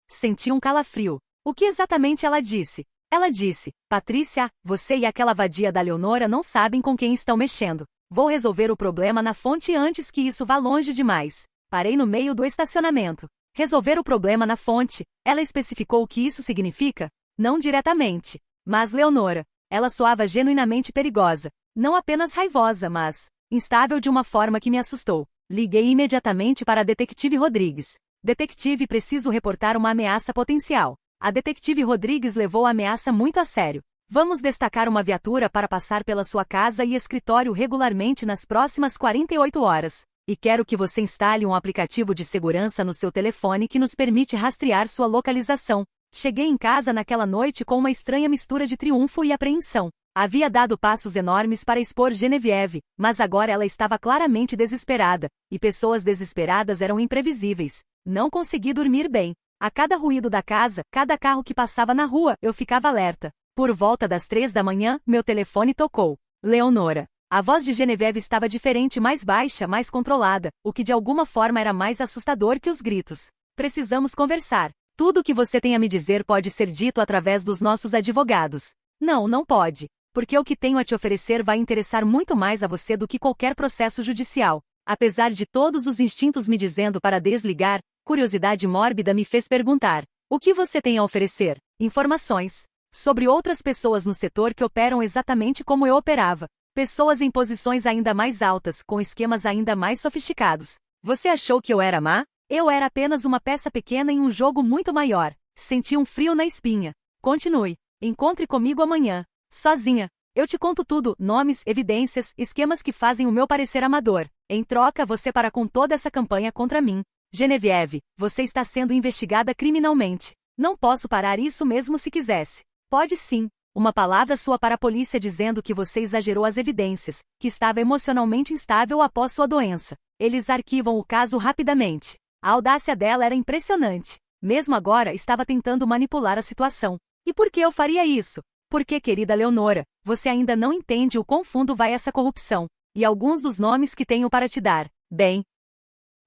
Senti um calafrio. O que exatamente ela disse? Ela disse: Patrícia, você e aquela vadia da Leonora não sabem com quem estão mexendo. Vou resolver o problema na fonte antes que isso vá longe demais. Parei no meio do estacionamento. Resolver o problema na fonte. Ela especificou o que isso significa? Não diretamente. Mas Leonora. Ela soava genuinamente perigosa. Não apenas raivosa, mas instável de uma forma que me assustou. Liguei imediatamente para a detetive Rodrigues. Detetive, preciso reportar uma ameaça potencial. A detetive Rodrigues levou a ameaça muito a sério. Vamos destacar uma viatura para passar pela sua casa e escritório regularmente nas próximas 48 horas. E quero que você instale um aplicativo de segurança no seu telefone que nos permite rastrear sua localização. Cheguei em casa naquela noite com uma estranha mistura de triunfo e apreensão. Havia dado passos enormes para expor Genevieve, mas agora ela estava claramente desesperada, e pessoas desesperadas eram imprevisíveis. Não consegui dormir bem. A cada ruído da casa, cada carro que passava na rua, eu ficava alerta. Por volta das 3 da manhã, meu telefone tocou. Leonora. A voz de Genevieve estava diferente, mais baixa, mais controlada, o que de alguma forma era mais assustador que os gritos. Precisamos conversar. Tudo o que você tem a me dizer pode ser dito através dos nossos advogados. Não, não pode. Porque o que tenho a te oferecer vai interessar muito mais a você do que qualquer processo judicial. Apesar de todos os instintos me dizendo para desligar, curiosidade mórbida me fez perguntar: o que você tem a oferecer? Informações. Sobre outras pessoas no setor que operam exatamente como eu operava. Pessoas em posições ainda mais altas, com esquemas ainda mais sofisticados. Você achou que eu era má? Eu era apenas uma peça pequena em um jogo muito maior. Senti um frio na espinha. Continue. Encontre comigo amanhã. Sozinha. Eu te conto tudo, nomes, evidências, esquemas que fazem o meu parecer amador. Em troca, você para com toda essa campanha contra mim. Genevieve, você está sendo investigada criminalmente. Não posso parar isso mesmo se quisesse. Pode sim. Uma palavra sua para a polícia dizendo que você exagerou as evidências, que estava emocionalmente instável após sua doença. Eles arquivam o caso rapidamente. A audácia dela era impressionante. Mesmo agora, estava tentando manipular a situação. E por que eu faria isso? Porque, querida Leonora, você ainda não entende o quão fundo vai essa corrupção. E alguns dos nomes que tenho para te dar. Bem,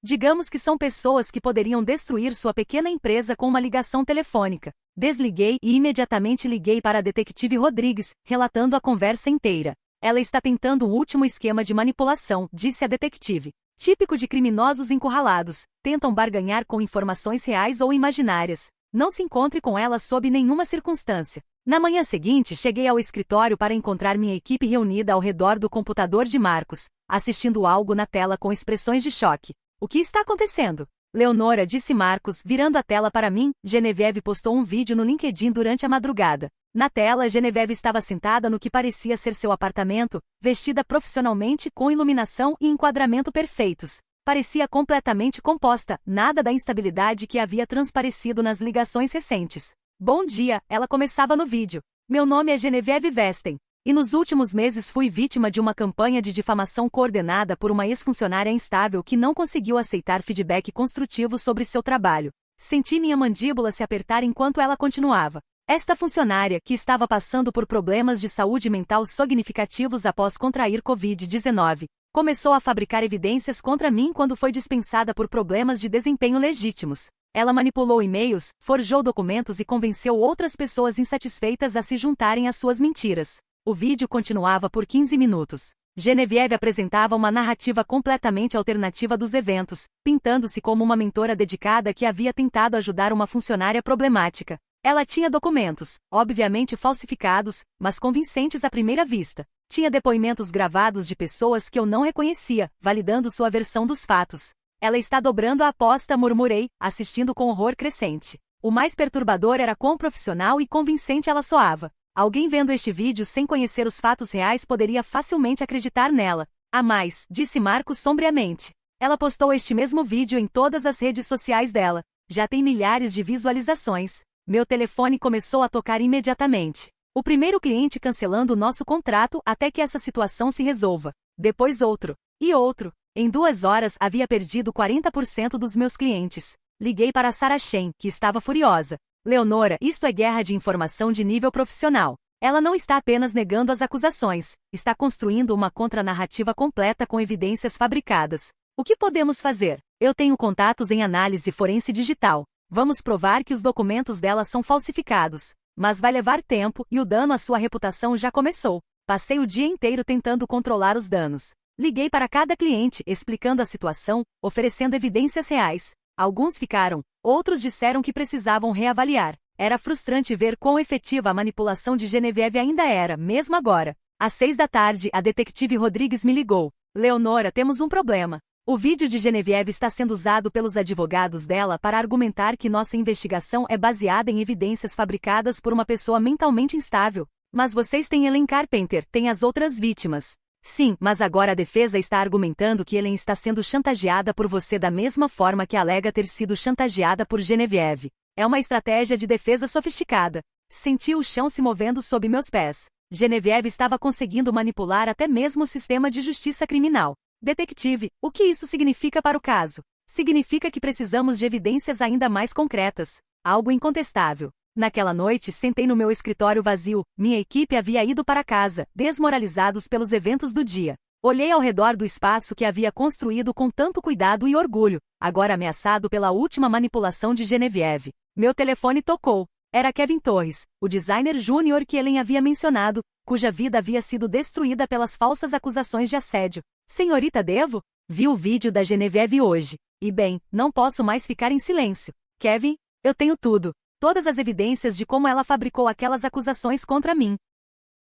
digamos que são pessoas que poderiam destruir sua pequena empresa com uma ligação telefônica. Desliguei e imediatamente liguei para a detetive Rodrigues, relatando a conversa inteira. Ela está tentando um último esquema de manipulação, disse a detetive. Típico de criminosos encurralados, tentam barganhar com informações reais ou imaginárias. Não se encontre com ela sob nenhuma circunstância. Na manhã seguinte, cheguei ao escritório para encontrar minha equipe reunida ao redor do computador de Marcos, assistindo algo na tela com expressões de choque. O que está acontecendo? Leonora, disse Marcos, virando a tela para mim. Genevieve postou um vídeo no LinkedIn durante a madrugada. Na tela, Genevieve estava sentada no que parecia ser seu apartamento, vestida profissionalmente com iluminação e enquadramento perfeitos. Parecia completamente composta, nada da instabilidade que havia transparecido nas ligações recentes. Bom dia, ela começava no vídeo. Meu nome é Genevieve Westen. E nos últimos meses fui vítima de uma campanha de difamação coordenada por uma ex-funcionária instável que não conseguiu aceitar feedback construtivo sobre seu trabalho. Senti minha mandíbula se apertar enquanto ela continuava. Esta funcionária, que estava passando por problemas de saúde mental significativos após contrair Covid-19, começou a fabricar evidências contra mim quando foi dispensada por problemas de desempenho legítimos. Ela manipulou e-mails, forjou documentos e convenceu outras pessoas insatisfeitas a se juntarem às suas mentiras. O vídeo continuava por 15 minutos. Genevieve apresentava uma narrativa completamente alternativa dos eventos, pintando-se como uma mentora dedicada que havia tentado ajudar uma funcionária problemática. Ela tinha documentos, obviamente falsificados, mas convincentes à primeira vista. Tinha depoimentos gravados de pessoas que eu não reconhecia, validando sua versão dos fatos. Ela está dobrando a aposta, murmurei, assistindo com horror crescente. O mais perturbador era quão profissional e convincente ela soava. Alguém vendo este vídeo sem conhecer os fatos reais poderia facilmente acreditar nela. A mais, disse Marcos sombriamente. Ela postou este mesmo vídeo em todas as redes sociais dela. Já tem milhares de visualizações. Meu telefone começou a tocar imediatamente. O primeiro cliente cancelando o nosso contrato até que essa situação se resolva. Depois outro. E outro. Em 2 horas havia perdido 40% dos meus clientes. Liguei para Sarah Shen, que estava furiosa. Leonora, isto é guerra de informação de nível profissional. Ela não está apenas negando as acusações, está construindo uma contranarrativa completa com evidências fabricadas. O que podemos fazer? Eu tenho contatos em análise forense digital. Vamos provar que os documentos dela são falsificados. Mas vai levar tempo e o dano à sua reputação já começou. Passei o dia inteiro tentando controlar os danos. Liguei para cada cliente, explicando a situação, oferecendo evidências reais. Alguns ficaram, outros disseram que precisavam reavaliar. Era frustrante ver quão efetiva a manipulação de Genevieve ainda era, mesmo agora. Às 6 da tarde, a detetive Rodrigues me ligou. Leonora, temos um problema. O vídeo de Genevieve está sendo usado pelos advogados dela para argumentar que nossa investigação é baseada em evidências fabricadas por uma pessoa mentalmente instável. Mas vocês têm Ellen Carpenter, têm as outras vítimas. Sim, mas agora a defesa está argumentando que Ellen está sendo chantageada por você da mesma forma que alega ter sido chantageada por Genevieve. É uma estratégia de defesa sofisticada. Senti o chão se movendo sob meus pés. Genevieve estava conseguindo manipular até mesmo o sistema de justiça criminal. Detetive, o que isso significa para o caso? Significa que precisamos de evidências ainda mais concretas. Algo incontestável. Naquela noite, sentei no meu escritório vazio. Minha equipe havia ido para casa, desmoralizados pelos eventos do dia. Olhei ao redor do espaço que havia construído com tanto cuidado e orgulho, agora ameaçado pela última manipulação de Genevieve. Meu telefone tocou. Era Kevin Torres, o designer júnior que Ellen havia mencionado, cuja vida havia sido destruída pelas falsas acusações de assédio. Senhorita Devo? Vi o vídeo da Genevieve hoje. E bem, não posso mais ficar em silêncio. Kevin, eu tenho tudo. Todas as evidências de como ela fabricou aquelas acusações contra mim.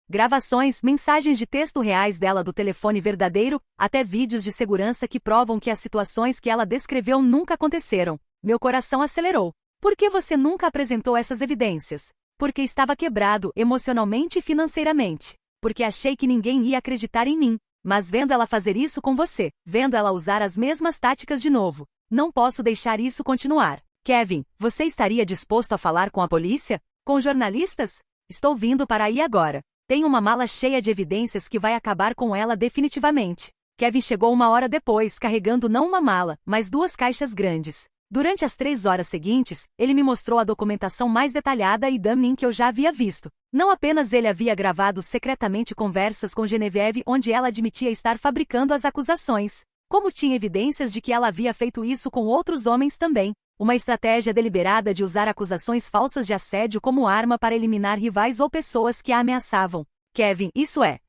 Gravações, mensagens de texto reais dela do telefone verdadeiro, até vídeos de segurança que provam que as situações que ela descreveu nunca aconteceram. Meu coração acelerou. Por que você nunca apresentou essas evidências? Porque estava quebrado emocionalmente e financeiramente. Porque achei que ninguém ia acreditar em mim. Mas vendo ela fazer isso com você, vendo ela usar as mesmas táticas de novo, não posso deixar isso continuar. Kevin, você estaria disposto a falar com a polícia? Com jornalistas? Estou vindo para aí agora. Tenho uma mala cheia de evidências que vai acabar com ela definitivamente. Kevin chegou 1 hora depois, carregando não uma mala, mas 2 caixas grandes. Durante as 3 horas seguintes, ele me mostrou a documentação mais detalhada e damning que eu já havia visto. Não apenas ele havia gravado secretamente conversas com Genevieve onde ela admitia estar fabricando as acusações, como tinha evidências de que ela havia feito isso com outros homens também. Uma estratégia deliberada de usar acusações falsas de assédio como arma para eliminar rivais ou pessoas que a ameaçavam. Kevin, isso é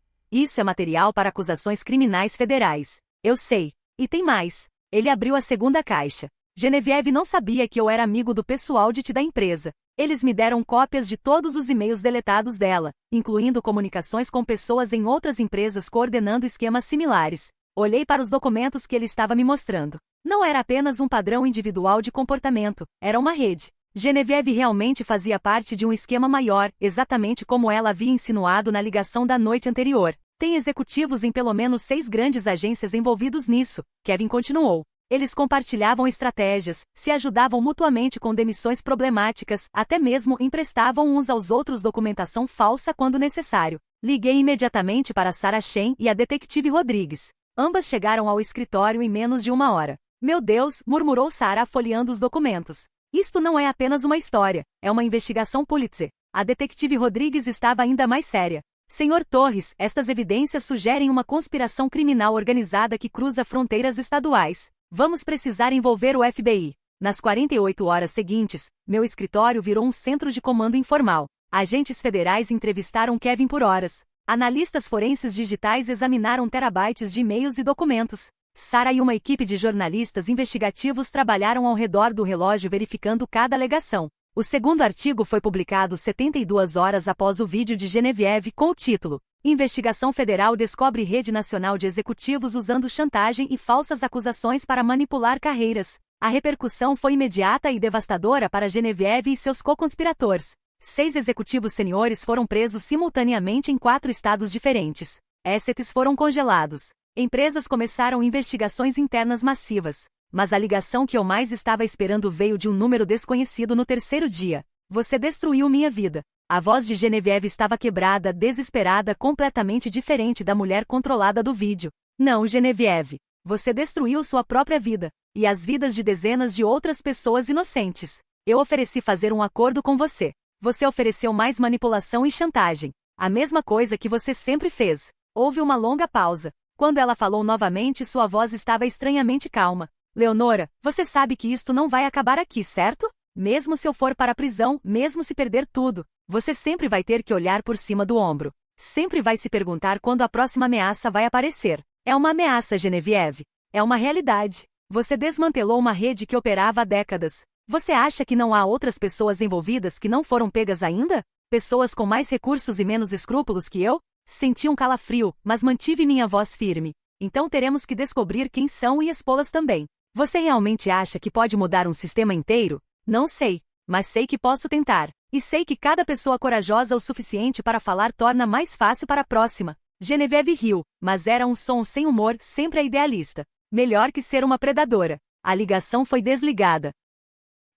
material para acusações criminais federais. Eu sei. E tem mais. Ele abriu a 2ª caixa. Genevieve não sabia que eu era amigo do pessoal de TI da empresa. Eles me deram cópias de todos os e-mails deletados dela, incluindo comunicações com pessoas em outras empresas coordenando esquemas similares. Olhei para os documentos que ele estava me mostrando. Não era apenas um padrão individual de comportamento, era uma rede. Genevieve realmente fazia parte de um esquema maior, exatamente como ela havia insinuado na ligação da noite anterior. Tem executivos em pelo menos 6 grandes agências envolvidos nisso, Kevin continuou. Eles compartilhavam estratégias, se ajudavam mutuamente com demissões problemáticas, até mesmo emprestavam uns aos outros documentação falsa quando necessário. Liguei imediatamente para Sarah Shen e a detetive Rodrigues. Ambas chegaram ao escritório em menos de 1 hora. Meu Deus, murmurou Sarah folheando os documentos. Isto não é apenas uma história, é uma investigação Pulitzer. A detetive Rodrigues estava ainda mais séria. Senhor Torres, estas evidências sugerem uma conspiração criminal organizada que cruza fronteiras estaduais. Vamos precisar envolver o FBI. Nas 48 horas seguintes, meu escritório virou um centro de comando informal. Agentes federais entrevistaram Kevin por horas. Analistas forenses digitais examinaram terabytes de e-mails e documentos. Sarah e uma equipe de jornalistas investigativos trabalharam ao redor do relógio verificando cada alegação. O 2º artigo foi publicado 72 horas após o vídeo de Genevieve com o título Investigação Federal descobre rede nacional de executivos usando chantagem e falsas acusações para manipular carreiras. A repercussão foi imediata e devastadora para Genevieve e seus co-conspiradores. 6 executivos seniores foram presos simultaneamente em 4 estados diferentes. Assets foram congelados. Empresas começaram investigações internas massivas. Mas a ligação que eu mais estava esperando veio de um número desconhecido no 3º dia. Você destruiu minha vida. A voz de Genevieve estava quebrada, desesperada, completamente diferente da mulher controlada do vídeo. Não, Genevieve. Você destruiu sua própria vida. E as vidas de dezenas de outras pessoas inocentes. Eu ofereci fazer um acordo com você. Você ofereceu mais manipulação e chantagem. A mesma coisa que você sempre fez. Houve uma longa pausa. Quando ela falou novamente, sua voz estava estranhamente calma. Leonora, você sabe que isto não vai acabar aqui, certo? Mesmo se eu for para a prisão, mesmo se perder tudo, você sempre vai ter que olhar por cima do ombro. Sempre vai se perguntar quando a próxima ameaça vai aparecer. É uma ameaça, Genevieve. É uma realidade. Você desmantelou uma rede que operava há décadas. Você acha que não há outras pessoas envolvidas que não foram pegas ainda? Pessoas com mais recursos e menos escrúpulos que eu? Senti um calafrio, mas mantive minha voz firme. Então teremos que descobrir quem são e expô-las também. Você realmente acha que pode mudar um sistema inteiro? Não sei, mas sei que posso tentar. E sei que cada pessoa corajosa o suficiente para falar torna mais fácil para a próxima. Genevieve riu, mas era um som sem humor, sempre a idealista. Melhor que ser uma predadora. A ligação foi desligada.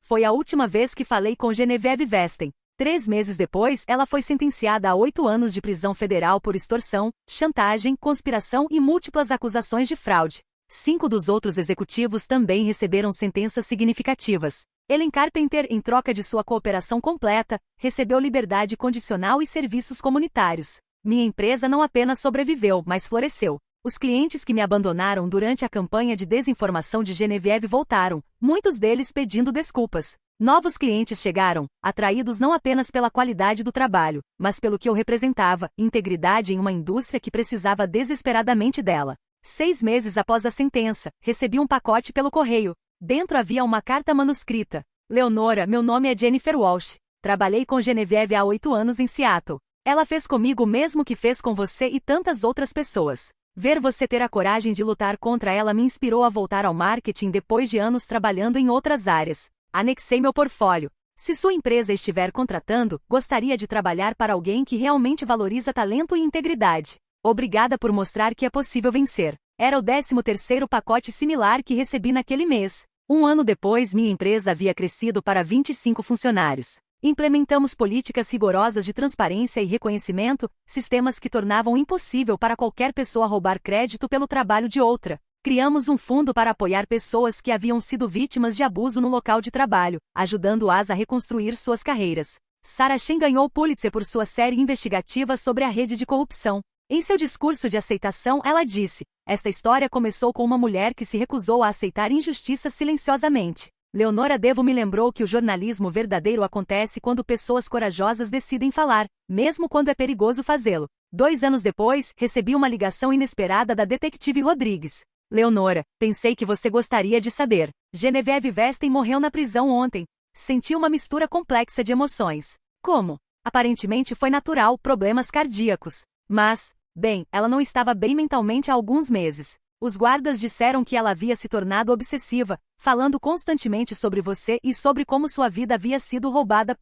Foi a última vez que falei com Genevieve Vesten. 3 meses depois, ela foi sentenciada a 8 anos de prisão federal por extorsão, chantagem, conspiração e múltiplas acusações de fraude. 5 dos outros executivos também receberam sentenças significativas. Ellen Carpenter, em troca de sua cooperação completa, recebeu liberdade condicional e serviços comunitários. Minha empresa não apenas sobreviveu, mas floresceu. Os clientes que me abandonaram durante a campanha de desinformação de Genevieve voltaram, muitos deles pedindo desculpas. Novos clientes chegaram, atraídos não apenas pela qualidade do trabalho, mas pelo que eu representava, integridade em uma indústria que precisava desesperadamente dela. 6 meses após a sentença, recebi um pacote pelo correio. Dentro havia uma carta manuscrita. Leonora, meu nome é Jennifer Walsh. Trabalhei com Genevieve há 8 anos em Seattle. Ela fez comigo o mesmo que fez com você e tantas outras pessoas. Ver você ter a coragem de lutar contra ela me inspirou a voltar ao marketing depois de anos trabalhando em outras áreas. Anexei meu portfólio. Se sua empresa estiver contratando, gostaria de trabalhar para alguém que realmente valoriza talento e integridade. Obrigada por mostrar que é possível vencer. Era o 13º pacote similar que recebi naquele mês. 1 ano depois, minha empresa havia crescido para 25 funcionários. Implementamos políticas rigorosas de transparência e reconhecimento, sistemas que tornavam impossível para qualquer pessoa roubar crédito pelo trabalho de outra. Criamos um fundo para apoiar pessoas que haviam sido vítimas de abuso no local de trabalho, ajudando-as a reconstruir suas carreiras. Sarah Chen ganhou o Pulitzer por sua série investigativa sobre a rede de corrupção. Em seu discurso de aceitação, ela disse: esta história começou com uma mulher que se recusou a aceitar injustiça silenciosamente. Leonora Devo me lembrou que o jornalismo verdadeiro acontece quando pessoas corajosas decidem falar, mesmo quando é perigoso fazê-lo. 2 anos depois, recebi uma ligação inesperada da detetive Rodrigues. Leonora, pensei que você gostaria de saber. Genevieve Vesten morreu na prisão ontem. Senti uma mistura complexa de emoções. Como? Aparentemente foi natural, problemas cardíacos. Mas, bem, ela não estava bem mentalmente há alguns meses. Os guardas disseram que ela havia se tornado obsessiva, falando constantemente sobre você e sobre como sua vida havia sido roubada.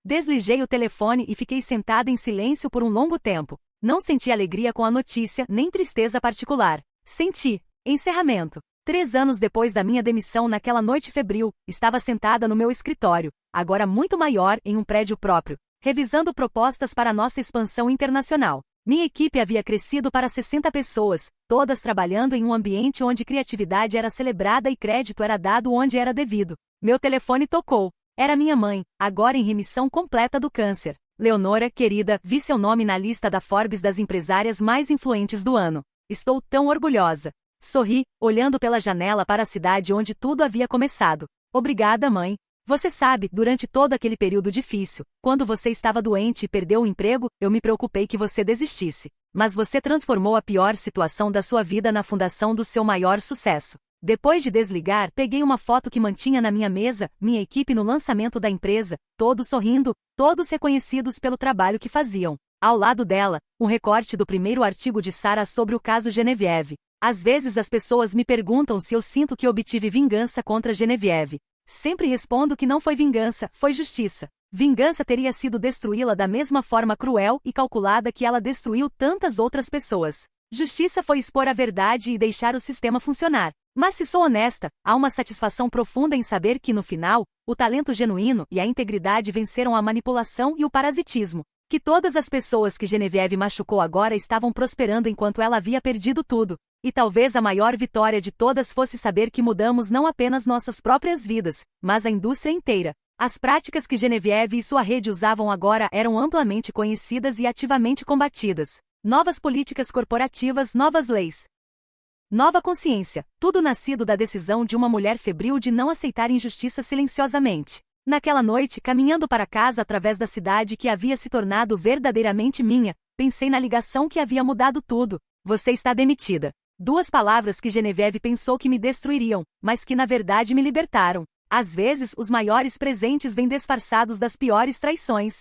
Desliguei o telefone e fiquei sentada em silêncio por um longo tempo. Não senti alegria com a notícia, nem tristeza particular. Senti. Encerramento. 3 anos depois da minha demissão naquela noite febril, estava sentada no meu escritório, agora muito maior, em um prédio próprio, revisando propostas para nossa expansão internacional. Minha equipe havia crescido para 60 pessoas, todas trabalhando em um ambiente onde criatividade era celebrada e crédito era dado onde era devido. Meu telefone tocou. Era minha mãe, agora em remissão completa do câncer. Leonora, querida, vi seu nome na lista da Forbes das empresárias mais influentes do ano. Estou tão orgulhosa. Sorri, olhando pela janela para a cidade onde tudo havia começado. Obrigada, mãe. Você sabe, durante todo aquele período difícil, quando você estava doente e perdeu o emprego, eu me preocupei que você desistisse. Mas você transformou a pior situação da sua vida na fundação do seu maior sucesso. Depois de desligar, peguei uma foto que mantinha na minha mesa, minha equipe no lançamento da empresa, todos sorrindo, todos reconhecidos pelo trabalho que faziam. Ao lado dela, um recorte do primeiro artigo de Sarah sobre o caso Genevieve. Às vezes as pessoas me perguntam se eu sinto que obtive vingança contra Genevieve. Sempre respondo que não foi vingança, foi justiça. Vingança teria sido destruí-la da mesma forma cruel e calculada que ela destruiu tantas outras pessoas. Justiça foi expor a verdade e deixar o sistema funcionar. Mas se sou honesta, há uma satisfação profunda em saber que no final, o talento genuíno e a integridade venceram a manipulação e o parasitismo. Que todas as pessoas que Genevieve machucou agora estavam prosperando enquanto ela havia perdido tudo. E talvez a maior vitória de todas fosse saber que mudamos não apenas nossas próprias vidas, mas a indústria inteira. As práticas que Genevieve e sua rede usavam agora eram amplamente conhecidas e ativamente combatidas. Novas políticas corporativas, novas leis. Nova consciência, tudo nascido da decisão de uma mulher febril de não aceitar injustiça silenciosamente. Naquela noite, caminhando para casa através da cidade que havia se tornado verdadeiramente minha, pensei na ligação que havia mudado tudo. Você está demitida. 2 palavras que Genevieve pensou que me destruiriam, mas que na verdade me libertaram. Às vezes, os maiores presentes vêm disfarçados das piores traições.